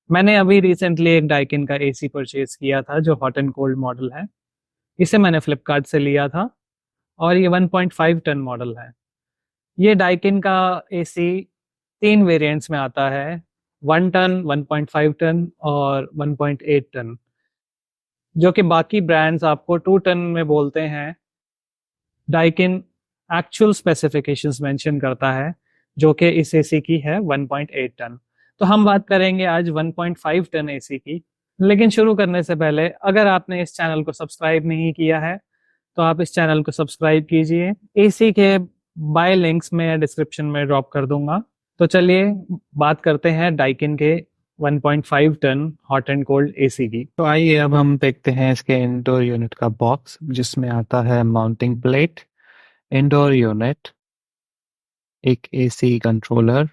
मैंने अभी रिसेंटली एक डाइकिन का एसी परचेज किया था जो हॉट एंड कोल्ड मॉडल है। इसे मैंने फ्लिपकार्ट से लिया था और ये 1.5 टन मॉडल है। ये डाइकिन का एसी तीन वेरिएंट्स में आता है। 1 टन, 1.5 टन और 1.8 टन, जो कि बाकी ब्रांड्स आपको 2 टन में बोलते हैं। डाइकिन एक्चुअल स्पेसिफिकेशंस मेंशन करता है, जो कि इस एसी की है 1.8 टन। तो हम बात करेंगे आज 1.5 टन एसी की। लेकिन शुरू करने से पहले, अगर आपने इस चैनल को सब्सक्राइब नहीं किया है तो आप इस चैनल को सब्सक्राइब कीजिए। एसी के बाय लिंक्स में डिस्क्रिप्शन में ड्रॉप कर दूंगा। तो चलिए बात करते हैं डाइकिन के 1.5 ton hot and cold AC की। तो आइए अब हम देखते हैं इसके इंडोर यूनिट का बॉक्स, जिसमें आता है माउंटिंग प्लेट, इंडोर यूनिट, एक एसी कंट्रोलर,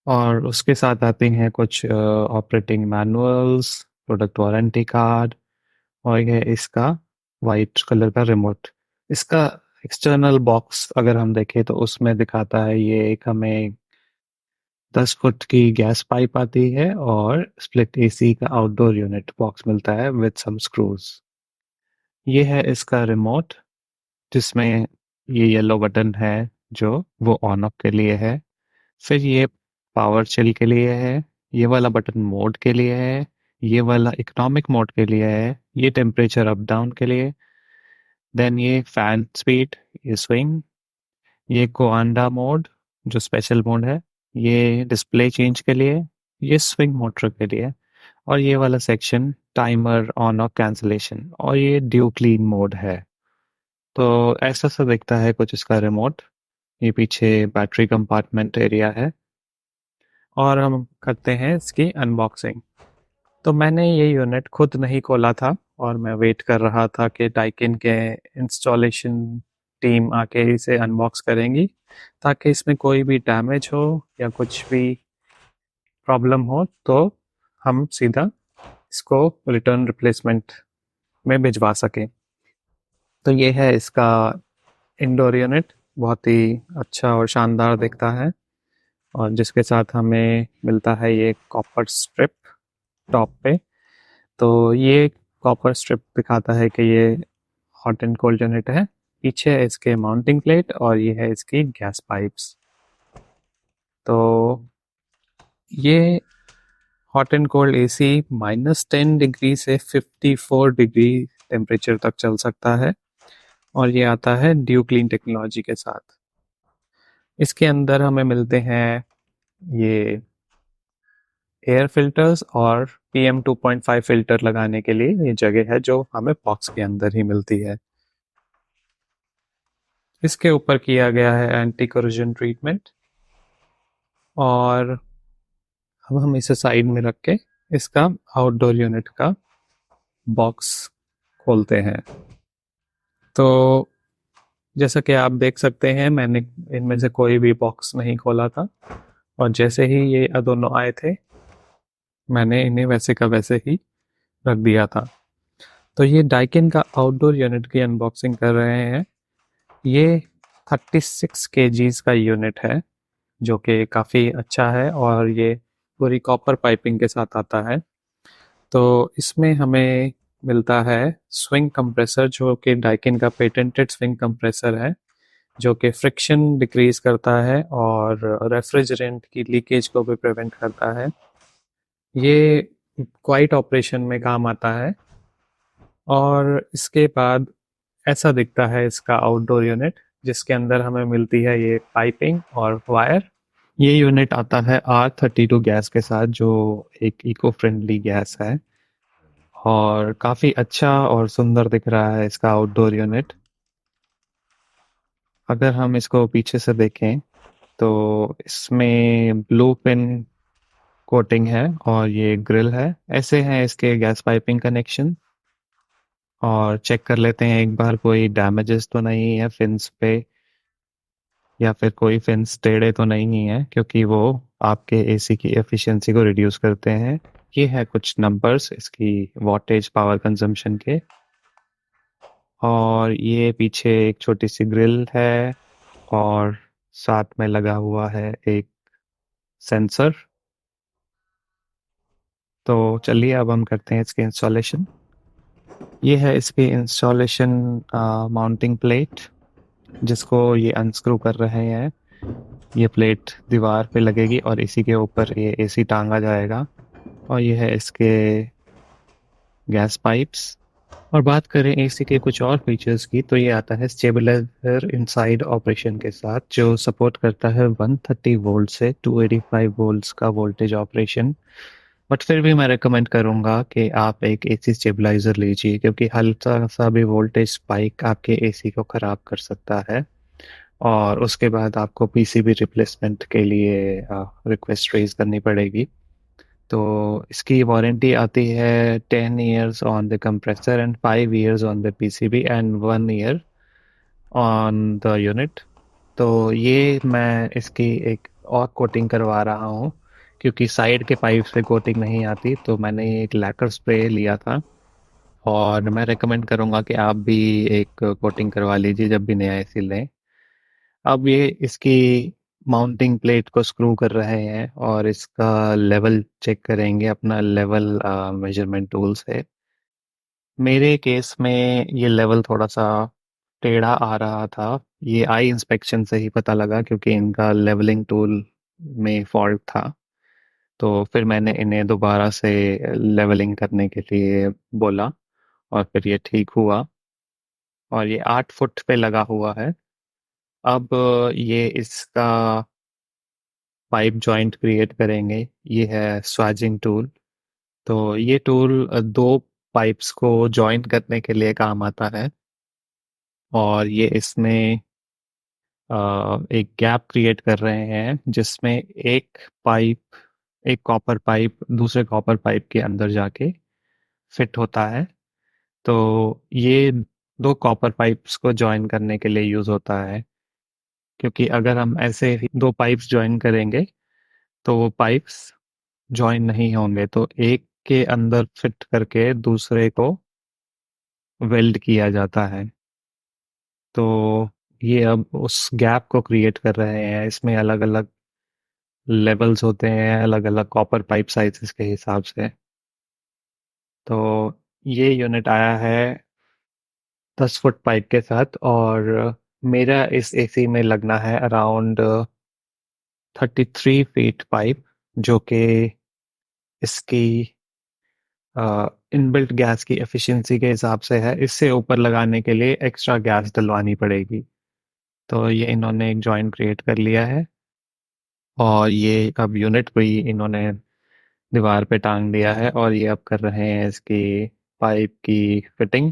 और उसके साथ आते हैं कुछ operating manuals, product warranty card, और यह इसका वाइट कलर का रिमोट। इसका एक्सटर्नल बॉक्स अगर हम देखें तो उसमें दिखाता है, ये एक हमें 10 फुट की गैस पाइप आती है और स्प्लिट एसी का आउटडोर यूनिट बॉक्स मिलता है विद सम स्क्रूज। ये है इसका रिमोट, जिसमें ये येलो बटन है जो वो ऑन ऑफ के लिए है। फिर ये पावर चिल के लिए है। ये वाला बटन मोड के लिए है। ये वाला इकोनॉमिक मोड के लिए है। ये टेम्परेचर अप डाउन के लिए। देन ये फैन स्पीड, ये स्विंग, ये कोआंडा मोड जो स्पेशल मोड है, ये डिस्प्ले चेंज के लिए, ये स्विंग मोटर के लिए, और ये वाला section timer on off cancellation, और ये ड्यू क्लीन मोड है। तो ऐसा सा दिखता है कुछ इसका रिमोट। ये पीछे बैटरी कंपार्टमेंट एरिया है। और हम करते हैं इसकी अनबॉक्सिंग। तो मैंने ये यूनिट खुद नहीं खोला था और मैं वेट कर रहा था कि डाइकिन के इंस्टॉलेशन टीम आके इसे अनबॉक्स करेंगी, ताकि इसमें कोई भी डैमेज हो या कुछ भी प्रॉब्लम हो तो हम सीधा इसको रिटर्न रिप्लेसमेंट में भिजवा सकें। तो ये है इसका इंडोर यूनिट, बहुत ही अच्छा और शानदार दिखता है। और जिसके साथ हमें मिलता है ये कॉपर स्ट्रिप टॉप पे। तो ये कॉपर स्ट्रिप दिखाता है कि ये हॉट एंड कोल्ड यूनिट है। पीछे है इसके माउंटिंग प्लेट और ये है इसकी गैस पाइप्स। तो ये hot and cold AC -10 degree से 54 डिग्री टेम्परेचर तक चल सकता है, और ये आता है ड्यू क्लीन टेक्नोलॉजी के साथ। इसके अंदर हमें मिलते हैं ये एयर फिल्टर्स और PM 2.5 फिल्टर लगाने के लिए ये जगह है, जो हमें बॉक्स के अंदर ही मिलती है। इसके ऊपर किया गया है एंटी कोरोजन ट्रीटमेंट। और अब हम इसे साइड में रख के इसका आउटडोर यूनिट का बॉक्स खोलते हैं। तो जैसा कि आप देख सकते हैं, मैंने इनमें से कोई भी बॉक्स नहीं खोला था, और जैसे ही ये दोनों आए थे मैंने इन्हें वैसे का वैसे ही रख दिया था। तो ये डाइकिन का आउटडोर यूनिट की अनबॉक्सिंग कर रहे हैं। ये 36 kgs का यूनिट है, जो कि काफ़ी अच्छा है, और ये पूरी कॉपर पाइपिंग के साथ आता है। तो इसमें हमें मिलता है स्विंग कंप्रेसर, जो कि डाइकिन का पेटेंटेड स्विंग कंप्रेसर है, जो कि फ्रिक्शन डिक्रीज करता है और रेफ्रिजरेंट की लीकेज को भी प्रिवेंट करता है। ये क्वाइट ऑपरेशन में काम आता है। और इसके बाद ऐसा दिखता है इसका आउटडोर यूनिट, जिसके अंदर हमें मिलती है ये पाइपिंग और वायर। ये यूनिट आता है R32 गैस के साथ, जो एक इको फ्रेंडली गैस है, और काफ़ी अच्छा और सुंदर दिख रहा है इसका आउटडोर यूनिट। अगर हम इसको पीछे से देखें तो इसमें ब्लू पिन कोटिंग है और ये ग्रिल है। ऐसे हैं इसके गैस पाइपिंग कनेक्शन। और चेक कर लेते हैं एक बार, कोई डैमेजेस तो नहीं है फिन्स पे, या फिर कोई फिन्स टेढ़े तो नहीं है, क्योंकि वो आपके एसी की एफिशिएंसी को रिड्यूस करते हैं। ये है कुछ नंबर्स इसकी वॉटेज पावर कंजम्पशन के। और ये पीछे एक छोटी सी ग्रिल है, और साथ में लगा हुआ है एक सेंसर। तो चलिए अब हम करते हैं इसके इंस्टॉलेशन। ये है इसकी इंस्टॉलेशन माउंटिंग प्लेट, जिसको ये अनस्क्रू कर रहे हैं। ये प्लेट दीवार पे लगेगी और इसी के ऊपर ये एसी टांगा जाएगा। और ये है इसके गैस पाइप्स। और बात करें एसी के कुछ और फीचर्स की, तो ये आता है स्टेबलाइजर इनसाइड ऑपरेशन के साथ, जो सपोर्ट करता है 130 वोल्ट से 285 वोल्ट्स का वोल्टेज ऑपरेशन। बट फिर भी मैं रेकमेंड करूंगा कि आप एक एसी स्टेबलाइजर लीजिए, क्योंकि हल्का सा भी वोल्टेज स्पाइक आपके एसी को खराब कर सकता है। और उसके बाद आपको पीसीबी रिप्लेसमेंट के लिए रिक्वेस्ट रेज करनी पड़ेगी। तो इसकी वारंटी आती है 10 years on the compressor and 5 years on the PCB and 1 year on the unit. तो ये मैं इसकी एक और कोटिंग करवा रहा हूँ, क्योंकि साइड के पाइप से कोटिंग नहीं आती, तो मैंने एक लैकर स्प्रे लिया था। और मैं रेकमेंड करूँगा कि आप भी एक कोटिंग करवा लीजिए जब भी नया एसी लें। अब ये इसकी माउंटिंग प्लेट को स्क्रू कर रहे हैं और इसका लेवल चेक करेंगे अपना लेवल मेजरमेंट टूल से। मेरे केस में ये लेवल थोड़ा सा टेढ़ा आ रहा था। ये आई इंस्पेक्शन से ही पता लगा, क्योंकि इनका लेवलिंग टूल में फॉल्ट था। तो फिर मैंने इन्हें दोबारा से लेवलिंग करने के लिए बोला और फिर ये ठीक हुआ। और ये 8 फुट पे लगा हुआ है। अब ये इसका पाइप जॉइंट क्रिएट करेंगे। ये है स्वाजिंग टूल। तो ये टूल दो पाइप्स को जॉइंट करने के लिए काम आता है। और ये इसमें एक गैप क्रिएट कर रहे हैं, जिसमें एक पाइप, एक कॉपर पाइप दूसरे कॉपर पाइप के अंदर जाके फिट होता है। तो ये दो कॉपर पाइप्स को जॉइन करने के लिए यूज होता है, क्योंकि अगर हम ऐसे ही दो पाइप्स जॉइन करेंगे तो वो पाइप्स जॉइन नहीं होंगे, तो एक के अंदर फिट करके दूसरे को वेल्ड किया जाता है। तो ये अब उस गैप को क्रिएट कर रहे हैं। इसमें अलग अलग लेवल्स होते हैं, अलग अलग कॉपर पाइप साइजेस के हिसाब से। तो ये यूनिट आया है 10 फुट पाइप के साथ। और मेरा इस एसी में लगना है अराउंड 33 फीट पाइप, जो कि इसकी इनबिल्ट गैस की एफिशिएंसी के हिसाब से है। इससे ऊपर लगाने के लिए एक्स्ट्रा गैस डलवानी पड़ेगी। तो ये इन्होंने एक जॉइंट क्रिएट कर लिया है और ये अब यूनिट को ही इन्होंने दीवार पे टांग दिया है और ये अब कर रहे हैं इसकी पाइप की फिटिंग।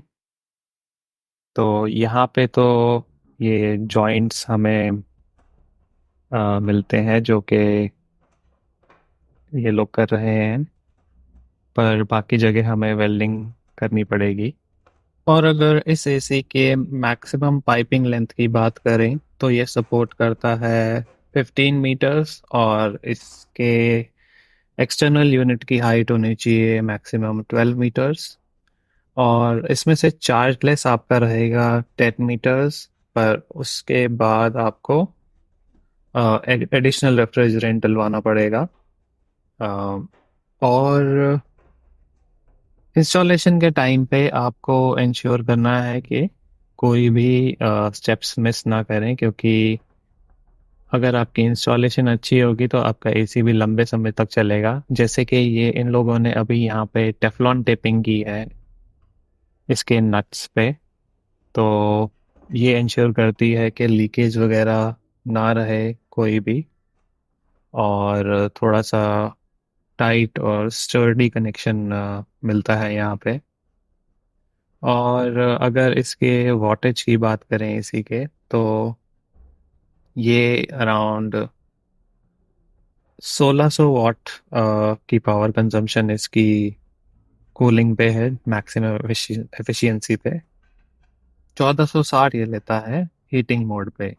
तो यहाँ पे तो ये जॉइंट्स हमें मिलते हैं जो कि ये लोग कर रहे हैं, पर बाकी जगह हमें वेल्डिंग करनी पड़ेगी। और अगर इस एसी के मैक्सिमम पाइपिंग लेंथ की बात करें, तो ये सपोर्ट करता है 15 मीटर्स। और इसके एक्सटर्नल यूनिट की हाइट होनी चाहिए मैक्सिमम 12 मीटर्स। और इसमें से चार्जलेस आपका रहेगा 10 मीटर्स, पर उसके बाद आपको एडिशनल रेफ्रिजरेंट डलवाना पड़ेगा। अ, और इंस्टॉलेशन के टाइम पे आपको इंश्योर करना है कि कोई भी स्टेप्स मिस ना करें, क्योंकि अगर आपकी इंस्टॉलेशन अच्छी होगी तो आपका एसी भी लंबे समय तक चलेगा। जैसे कि ये इन लोगों ने अभी यहाँ पे टेफलॉन टेपिंग की है इसके नट्स पे। तो ये इंश्योर करती है कि लीकेज वगैरह ना रहे कोई भी, और थोड़ा सा टाइट और स्टर्डी कनेक्शन मिलता है यहाँ पे। और अगर इसके वॉटेज की बात करें इसी के, तो ये अराउंड 1600 वाट की पावर कंजम्पशन इसकी कूलिंग पे है, मैक्सिमम एफिशिएंसी पे 1460 ये लेता है हीटिंग मोड पे।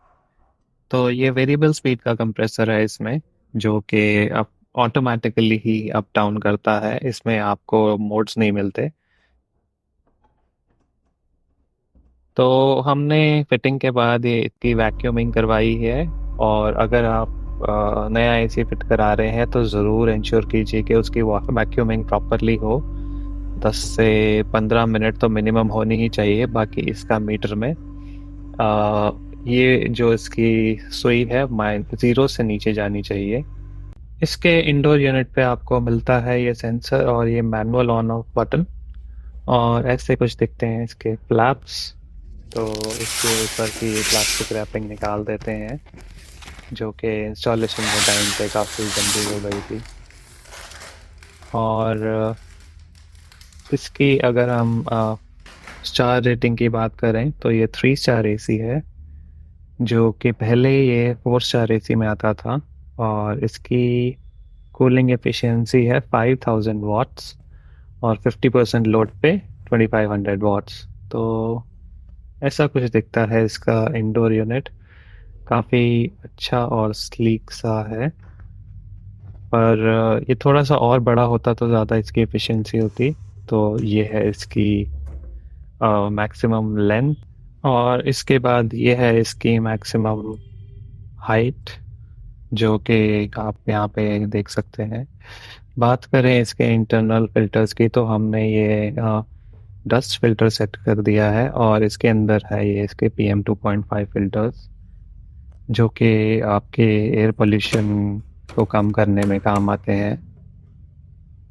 तो ये वेरिएबल स्पीड का कंप्रेसर है इसमें, जो कि आप ऑटोमेटिकली ही अप डाउन करता है। इसमें आपको मोड्स नहीं मिलते। तो हमने फिटिंग के बाद ये इसकी वैक्यूमिंग करवाई है। और अगर आप नया एसी फिट करा रहे हैं तो ज़रूर इंश्योर कीजिए कि उसकी वैक्यूमिंग प्रॉपरली हो। 10 से 15 मिनट तो मिनिमम होनी ही चाहिए। बाकी इसका मीटर में ये जो इसकी सुई है ज़ीरो से नीचे जानी चाहिए। इसके इंडोर यूनिट पे आपको मिलता है ये सेंसर और ये मैनुअल ऑन ऑफ बटन, और ऐसे कुछ दिखते हैं इसके फ्लैप्स। तो इसके ऊपर की प्लास्टिक रैपिंग निकाल देते हैं, जो कि इंस्टॉलेशन के टाइम पे काफ़ी गंदी हो गई थी। और इसकी अगर हम स्टार रेटिंग की बात करें तो ये 3 स्टार एसी है, जो कि पहले ये 4 स्टार एसी में आता था। और इसकी कूलिंग एफिशिएंसी है 5000 वाट्स और 50% लोड पे 2500 वाट्स। तो ऐसा कुछ दिखता है इसका इंडोर यूनिट। काफ़ी अच्छा और स्लीक सा है, पर ये थोड़ा सा और बड़ा होता तो ज़्यादा इसकी एफिशिएंसी होती। तो ये है इसकी मैक्सिमम लेंथ, और इसके बाद ये है इसकी मैक्सिमम हाइट, जो कि आप यहाँ पे देख सकते हैं। बात करें इसके इंटरनल फिल्टर्स की तो हमने ये डस्ट फिल्टर सेट कर दिया है, और इसके अंदर है ये इसके PM 2.5 फिल्टर्स, जो कि आपके एयर पोल्यूशन को कम करने में काम आते हैं।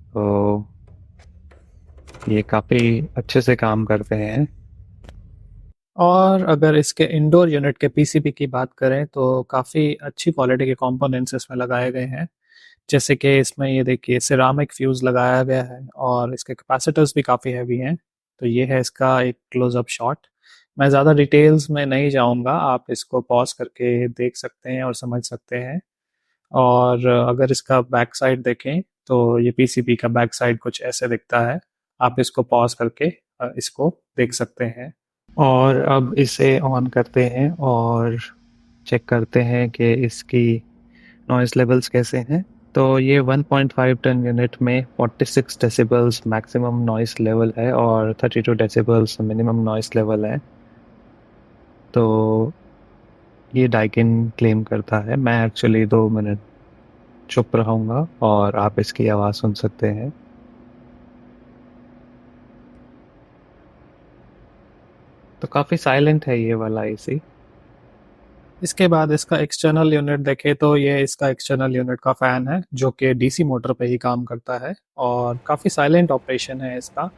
तो ये काफ़ी अच्छे से काम करते हैं। और अगर इसके इंडोर यूनिट के पीसीबी की बात करें तो काफ़ी अच्छी क्वालिटी के कंपोनेंट्स इसमें लगाए गए हैं। जैसे कि इसमें ये देखिए सिरामिक फ्यूज़ लगाया गया है और इसके कैपेसिटर्स भी काफ़ी हैवी हैं। तो ये है इसका एक क्लोज़अप शॉट। मैं ज़्यादा डिटेल्स में नहीं जाऊँगा, आप इसको पॉज़ करके देख सकते हैं और समझ सकते हैं। और अगर इसका बैक साइड देखें तो ये पीसीबी का बैक साइड कुछ ऐसे दिखता है। आप इसको पॉज़ करके इसको देख सकते हैं। और अब इसे ऑन करते हैं और चेक करते हैं कि इसकी नॉइज़ लेवल्स कैसे हैं। तो ये 1.5 टन यूनिट में 46 डेसिबल्स मैक्सिमम नॉइज़ लेवल है और 32 डेसिबल्स मिनिमम नॉइज़ लेवल है। तो ये डाइकिन क्लेम करता है। मैं एक्चुअली 2 मिनट चुप रहूँगा और आप इसकी आवाज़ सुन सकते हैं। तो काफ़ी साइलेंट है ये वाला एसी। इसके बाद इसका एक्सटर्नल यूनिट देखें तो ये इसका एक्सटर्नल यूनिट का फ़ैन है, जो कि डीसी मोटर पे ही काम करता है और काफ़ी साइलेंट ऑपरेशन है इसका।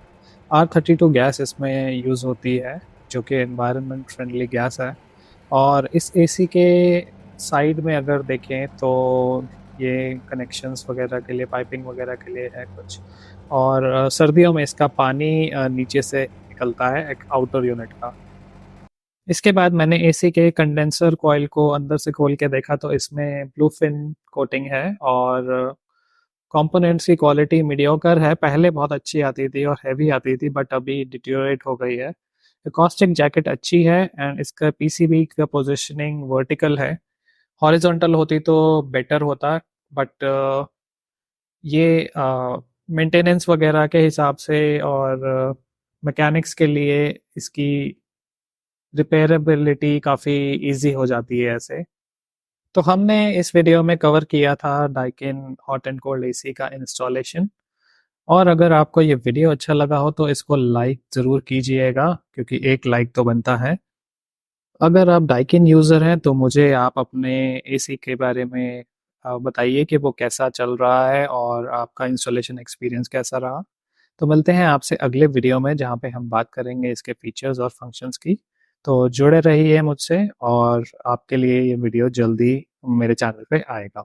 R32 गैस इसमें यूज़ होती है, जो कि एनवायरनमेंट फ्रेंडली गैस है। और इस एसी के साइड में अगर देखें तो ये कनेक्शंस वगैरह के लिए, पाइपिंग वगैरह के लिए है कुछ। और सर्दियों में इसका पानी नीचे से निकलता है एक आउटर यूनिट का। इसके बाद मैंने एसी के कंडेंसर कॉइल को अंदर से खोल के देखा तो इसमें ब्लूफिन कोटिंग है और कंपोनेंट्स की क्वालिटी मीडियोकर है। पहले बहुत अच्छी आती थी और हैवी आती थी, बट अभी डिटीरियोरेट हो गई है। एकॉस्टिक जैकेट अच्छी है एंड इसका पीसीबी का पोजीशनिंग वर्टिकल है। हॉरिजॉन्टल होती तो बेटर होता, बट ये मेंटेनेंस वगैरह के हिसाब से और मैकेनिक्स के लिए इसकी रिपेयरेबिलिटी काफ़ी इजी हो जाती है ऐसे। तो हमने इस वीडियो में कवर किया था Daikin hot and cold AC का इंस्टॉलेशन। और अगर आपको ये वीडियो अच्छा लगा हो तो इसको लाइक ज़रूर कीजिएगा, क्योंकि एक लाइक तो बनता है। अगर आप डाइकिन यूज़र हैं तो मुझे आप अपने एसी के बारे में बताइए कि वो कैसा चल रहा है और आपका इंस्टॉलेशन एक्सपीरियंस कैसा रहा। तो मिलते हैं आपसे अगले वीडियो में, जहाँ पे हम बात करेंगे इसके फीचर्स और फंक्शंस की। तो जुड़े रहिए मुझसे और आपके लिए ये वीडियो जल्दी मेरे चैनल पे आएगा।